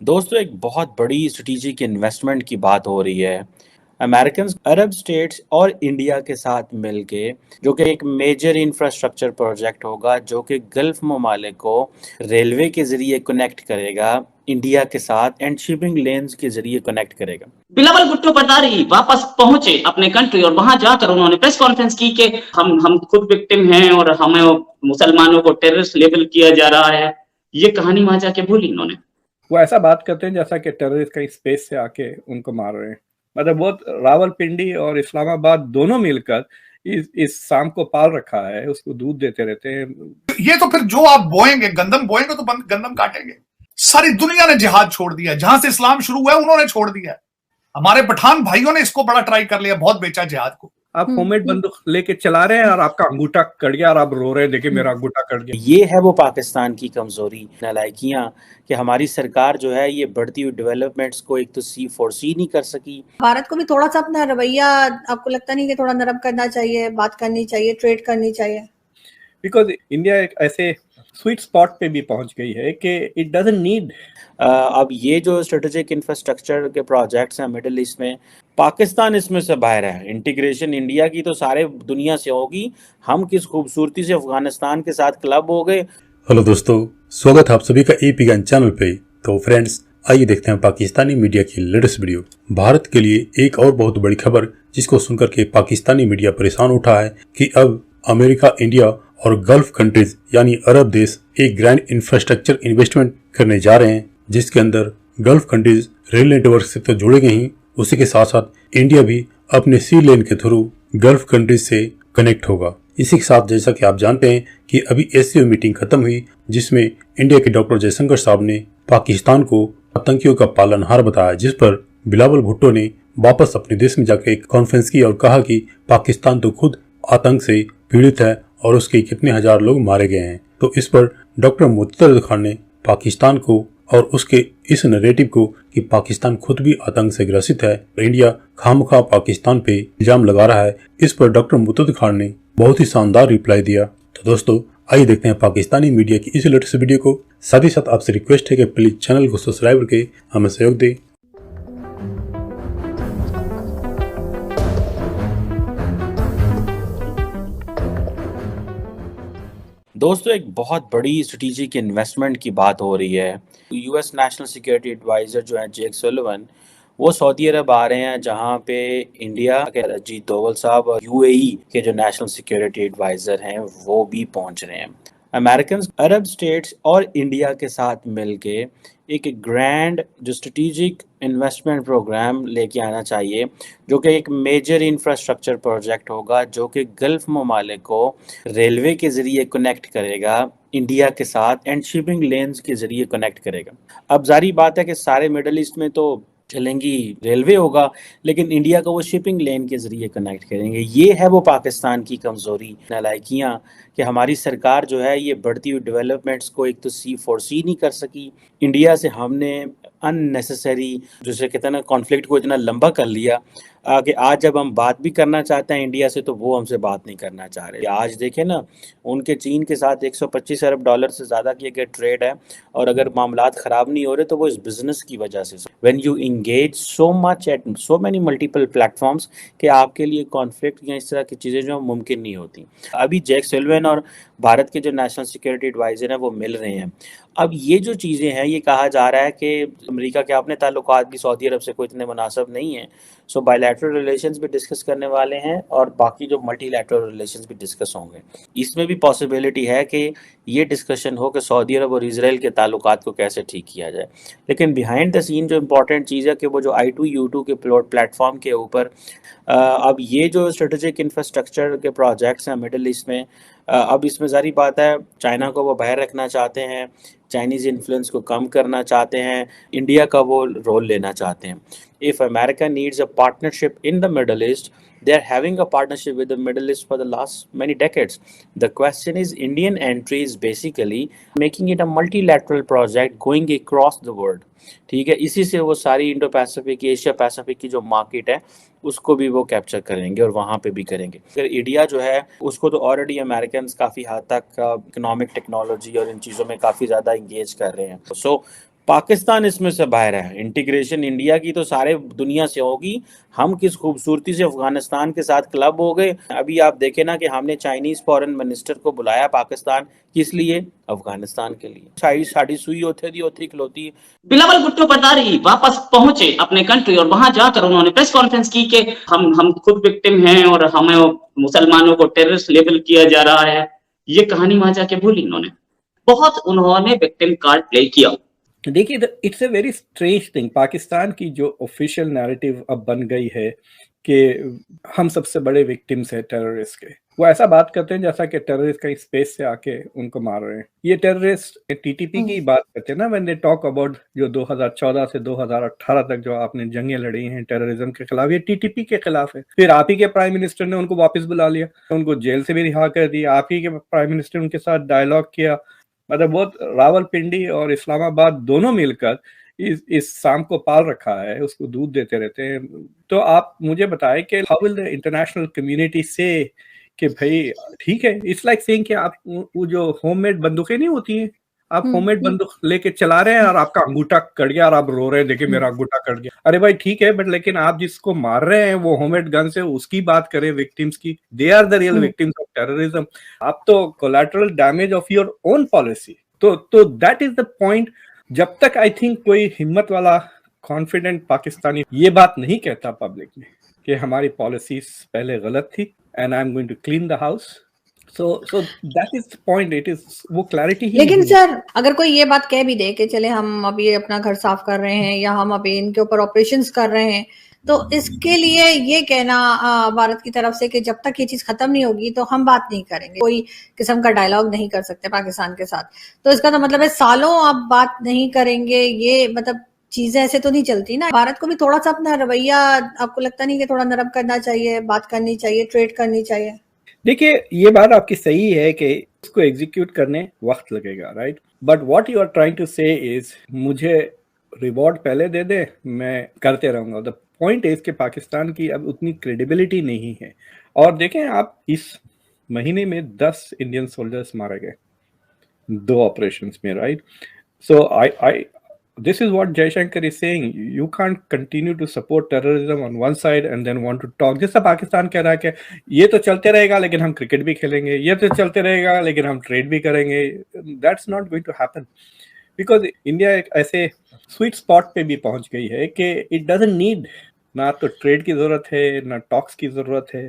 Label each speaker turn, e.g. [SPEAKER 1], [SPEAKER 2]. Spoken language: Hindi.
[SPEAKER 1] दोस्तों एक बहुत बड़ी स्ट्रेटेजिक इन्वेस्टमेंट की बात हो रही है। अमेरिकन अरब स्टेट्स और इंडिया के साथ मिलके जो कि एक मेजर इंफ्रास्ट्रक्चर प्रोजेक्ट होगा जो कि गल्फ ममालिक को रेलवे के ज़रिए कनेक्ट करेगा इंडिया के साथ एंड शिपिंग लेन्स के ज़रिए कनेक्ट करेगा।
[SPEAKER 2] बिलावल भुट्टो बर्दारी वापस पहुंचे अपने कंट्री और वहां जाकर उन्होंने प्रेस कॉन्फ्रेंस की कि हम खुद विक्टिम हैं और हमें मुसलमानों को टेररिस्ट लेबल किया जा रहा है। ये कहानी वहां जाके बोली इन्होंने।
[SPEAKER 3] वो ऐसा बात करते हैं जैसा कि टेररिस्ट कहीं स्पेस से आके उनको मार रहे हैं। मतलब बहुत रावलपिंडी और इस्लामाबाद दोनों मिलकर इस शाम को पाल रखा है, उसको दूध देते रहते हैं।
[SPEAKER 4] ये तो फिर जो आप बोएंगे, गंदम बोएंगे तो गंदम काटेंगे। सारी दुनिया ने जिहाद छोड़ दिया, जहां से इस्लाम शुरू हुआ है उन्होंने छोड़ दिया। हमारे पठान भाइयों ने इसको बड़ा ट्राई कर लिया, बहुत बेचा जिहाद को।
[SPEAKER 3] आप होममेड बंदूक लेके चला रहे हैं और आपका अंगूठा कट गया और आप रो रहे हैं, देखिए मेरा अंगूठा कट गया।
[SPEAKER 1] ये है वो पाकिस्तान की कमजोरी, नालायकियां कि हमारी सरकार जो है ये बढ़ती हुई डेवलपमेंट्स को एक तो फोरसी नहीं कर सकी।
[SPEAKER 5] भारत को भी थोड़ा सा अपना रवैया आपको लगता नहीं कि थोड़ा नरम करना चाहिए, बात करनी चाहिए, ट्रेड करनी चाहिए?
[SPEAKER 3] बिकॉज इंडिया एक ऐसे स्वीट स्पॉट पे भी पहुंच गई है कि इट डजंट नीड।
[SPEAKER 1] अब ये जो स्ट्रेटेजिक इंफ्रास्ट्रक्चर के प्रोजेक्ट्स हैं मिडिल ईस्ट में, पाकिस्तान इसमें से बाहर है। इंटीग्रेशन इंडिया की तो सारे दुनिया से होगी, हम किस खूबसूरती से अफगानिस्तान के साथ क्लब हो गए।
[SPEAKER 6] हेलो दोस्तों, स्वागत है आप सभी का एपी ज्ञान चैनल पे। तो फ्रेंड्स, आइए देखते हैं पाकिस्तानी मीडिया की लेटेस्ट वीडियो। भारत के लिए एक और बहुत बड़ी खबर जिसको सुनकर के पाकिस्तानी मीडिया परेशान उठा है कि अब अमेरिका, इंडिया और गल्फ कंट्रीज यानी अरब देश एक ग्रैंड इंफ्रास्ट्रक्चर इन्वेस्टमेंट करने जा रहे हैं, जिसके अंदर गल्फ कंट्रीज रेल नेटवर्क से तो जुड़ेंगे ही, उसी के साथ साथ इंडिया भी अपने सी लेन के थ्रू गल्फ कंट्रीज से कनेक्ट होगा। इसी के साथ जैसा कि आप जानते हैं कि अभी एससीओ मीटिंग खत्म हुई, जिसमें इंडिया के डॉक्टर जयशंकर साहब ने पाकिस्तान को आतंकियों का पालनहार बताया, जिस पर बिलावल भुट्टो ने वापस अपने देश में जाकर एक कॉन्फ्रेंस की और कहा कि पाकिस्तान तो खुद आतंक से पीड़ित है और उसके कितने हजार लोग मारे गए हैं। तो इस पर डॉक्टर मुत्तरद खान ने पाकिस्तान को और उसके इस नैरेटिव को कि पाकिस्तान खुद भी आतंक से ग्रसित है, इंडिया खामखा पाकिस्तान पे इल्जाम लगा रहा है, इस पर डॉक्टर मुत्तरद खान ने बहुत ही शानदार रिप्लाई दिया। तो दोस्तों आइए देखते हैं पाकिस्तानी मीडिया की इस लेटेस्ट वीडियो को। साथ ही साथ आपसे रिक्वेस्ट है कि प्लीज चैनल को सब्सक्राइब करके हमें सहयोग दें।
[SPEAKER 1] दोस्तों एक बहुत बड़ी स्ट्रेटेजिक इन्वेस्टमेंट की बात हो रही है। यूएस नेशनल सिक्योरिटी एडवाइज़र जो है जेक सुलिवन, वो सऊदी अरब आ रहे हैं, जहां पे इंडिया के अजीत डोवल साहब और यूएई के जो नेशनल सिक्योरिटी एडवाइज़र हैं वो भी पहुंच रहे हैं। अमेरिकन अरब स्टेट्स और इंडिया के साथ मिलके एक ग्रैंड जो स्ट्रेटेजिक इन्वेस्टमेंट प्रोग्राम लेके आना चाहिए, जो कि एक मेजर इंफ्रास्ट्रक्चर प्रोजेक्ट होगा जो कि गल्फ ममालिक को रेलवे के ज़रिए कनेक्ट करेगा इंडिया के साथ एंड शिपिंग लेन्स के ज़रिए कनेक्ट करेगा। अब जारी बात है कि सारे मिडल ईस्ट में तो चलेंगी रेलवे होगा, लेकिन इंडिया को वो शिपिंग लेन के ज़रिए कनेक्ट करेंगे। ये है वो पाकिस्तान की कमज़ोरी, नालायकियां कि हमारी सरकार जो है ये बढ़ती हुई डेवलपमेंट्स को एक तो फोरसी नहीं कर सकी। इंडिया से हमने अननेसेसरी जैसे कहते हैं ना कॉन्फ्लिक्ट को इतना लंबा कर लिया कि आज जब हम बात भी करना चाहते हैं इंडिया से तो वो हमसे बात नहीं करना चाह रहे। आज देखें ना, उनके चीन के साथ 125 अरब डॉलर से ज़्यादा की एक ट्रेड है, और अगर मामलात ख़राब नहीं हो रहे तो वो इस बिज़नेस की वजह से। When you engage so much at so many multiple platforms कि आपके लिए कॉन्फ्लिक्ट या इस तरह की चीज़ें जो मुमकिन नहीं होती। अभी जैक सुलिवन और भारत के जो नेशनल सिक्योरिटी एडवाइज़र हैं वो मिल रहे हैं। अब ये जो चीज़ें हैं, ये कहा जा रहा है कि अमेरिका के अपने ताल्लुकात भी सऊदी अरब से कोई इतने मुनासिब नहीं है, सो बायलैटरल रिलेशंस भी डिस्कस करने वाले हैं और बाकी जो मल्टीलैटरल रिलेशंस भी डिस्कस होंगे। इसमें भी पॉसिबिलिटी है कि ये डिस्कशन हो कि सऊदी अरब और इजराइल के ताल्लुकात को कैसे ठीक किया जाए। लेकिन बिहाइंड द सीन जो इम्पोर्टेंट चीज़ है कि वो जो I2U2 के प्लेटफॉर्म के ऊपर अब ये जो स्ट्रेटेजिक इंफ्रास्ट्रक्चर के प्रोजेक्ट्स हैं मिडिल ईस्ट में, अब इसमें जारी बात है चाइना को वो बाहर रखना चाहते हैं, चाइनीज़ इन्फ्लुएंस को कम करना चाहते हैं, इंडिया का वो रोल लेना चाहते हैं। If America needs a partnership in the Middle East, they're having a partnership with the Middle East for the last many decades. The question is, Indian entry is basically making it a multilateral project going across the world. ठीक है, इसी से वो सारी इंडो पैसिफिक, एशिया पैसिफिक की जो मार्केट है उसको भी वो कैप्चर करेंगे और वहाँ पे भी करेंगे। अगर इंडिया जो है उसको तो ऑलरेडी अमेरिकन काफ़ी हद तक इकोनॉमिक टेक्नोलॉजी और इन चीज़ों में काफ़ी ज़्यादा इंगेज कर रहे हैं। सो पाकिस्तान इसमें से बाहर है। इंटीग्रेशन इंडिया की तो सारे दुनिया से होगी। हम किस खूबसूरती से अफगानिस्तान के साथ क्लब हो गए। अभी आप देखें ना कि हमने चाइनीज फॉरेन मिनिस्टर को बुलाया पाकिस्तान, किस लिए? अफगानिस्तान के लिए। साड़ी सुई होती थी उतरी खिलौती है।
[SPEAKER 2] बिलावल भुट्टो बर्दारी वापस पहुंचे अपने कंट्री और वहां जाकर उन्होंने प्रेस कॉन्फ्रेंस की कि हम खुद विक्टिम हैं और हमें मुसलमानों को टेररिस्ट लेबल किया जा रहा है। ये कहानी वहां जाके भूली इन्होंने। बहुत उन्होंने विक्टिम कार्ड प्ले किया।
[SPEAKER 3] देखिए, it's a very strange thing. Pakistan की जो ऑफिशियल नैरेटिव अब बन गई है कि हम सबसे बड़े विक्टिम्स हैं टेररिस्ट के, वो ऐसा बात करते हैं जैसा कि टेररिस्ट कहीं स्पेस से आके उनको मार रहे हैं। ये टेररिस्ट टीटीपी की बात करते हैं ना, व्हेन दे टॉक अबाउट जो 2014 से 2018 तक जो आपने जंगें लड़ी हैं टेररिज्म के खिलाफ, ये टीटीपी के खिलाफ है। फिर आप ही के प्राइम मिनिस्टर ने उनको वापस बुला लिया, उनको जेल से भी रिहा कर दिया। आप ही के प्राइम मिनिस्टर उनके साथ डायलॉग किया। मतलब बहुत रावलपिंडी और इस्लामाबाद दोनों मिलकर इस सांप को पाल रखा है, उसको दूध देते रहते हैं। तो आप मुझे बताएं कि how will the international community से कि भाई ठीक है, इट्स लाइक सेइंग कि आप वो जो होममेड बंदूकें नहीं होती हैं, आप होममेड बंदूक लेके चला रहे हैं और आपका अंगूठा कट गया और आप रो रहे हैं, देखिए मेरा अंगूठा कट गया। अरे भाई ठीक है, बट लेकिन आप जिसको मार रहे हैं वो होममेड गन से, उसकी बात करें विक्टिम्स की। They are the real victims of terrorism. आप तो collateral damage of your own policy. तो दैट इज द पॉइंट। जब तक आई थिंक कोई हिम्मत वाला कॉन्फिडेंट पाकिस्तानी ये बात नहीं कहता पब्लिक में कि हमारी पॉलिसीज पहले गलत थी and I am going to clean the house, so that is the point. It is वो क्लैरिटी ही।
[SPEAKER 5] लेकिन सर अगर कोई ये बात कह भी दे कि चले हम अभी अपना घर साफ कर रहे हैं या हम अभी इनके ऊपर ऑपरेशंस कर रहे हैं, तो इसके लिए ये कहना भारत की तरफ से कि जब तक ये चीज खत्म नहीं होगी तो हम बात नहीं करेंगे, कोई किस्म का डायलॉग नहीं कर सकते पाकिस्तान के साथ, तो इसका तो मतलब है सालों आप बात नहीं करेंगे। ये मतलब चीजें ऐसे तो नहीं चलती ना। भारत को भी थोड़ा सा अपना रवैया आपको लगता नहीं कि थोड़ा नरम करना चाहिए, बात करनी चाहिए, ट्रेड करनी चाहिए?
[SPEAKER 3] देखिए, ये बात आपकी सही है कि इसको एग्जीक्यूट करने वक्त लगेगा, right? But what you are trying to say is मुझे रिवॉर्ड पहले दे दे, मैं करते रहूंगा। द पॉइंट इज कि पाकिस्तान की अब उतनी क्रेडिबिलिटी नहीं है। और देखें आप, इस महीने में 10 इंडियन सोल्जर्स मारे गए 2 ऑपरेशंस में, right? So I this is what Jaishankar is saying. You can't continue to support terrorism on one side and then want to talk. जैसा पाकिस्तान कह रहा है कि ये तो चलते रहेगा लेकिन हम क्रिकेट भी खेलेंगे, ये तो चलते रहेगा लेकिन हम ट्रेड भी करेंगे। That's not going to happen because India एक ऐसे स्वीट स्पॉट पे भी पहुंच गई है कि it doesn't need, ना तो ट्रेड की जरूरत है ना टॉक्स की जरूरत है।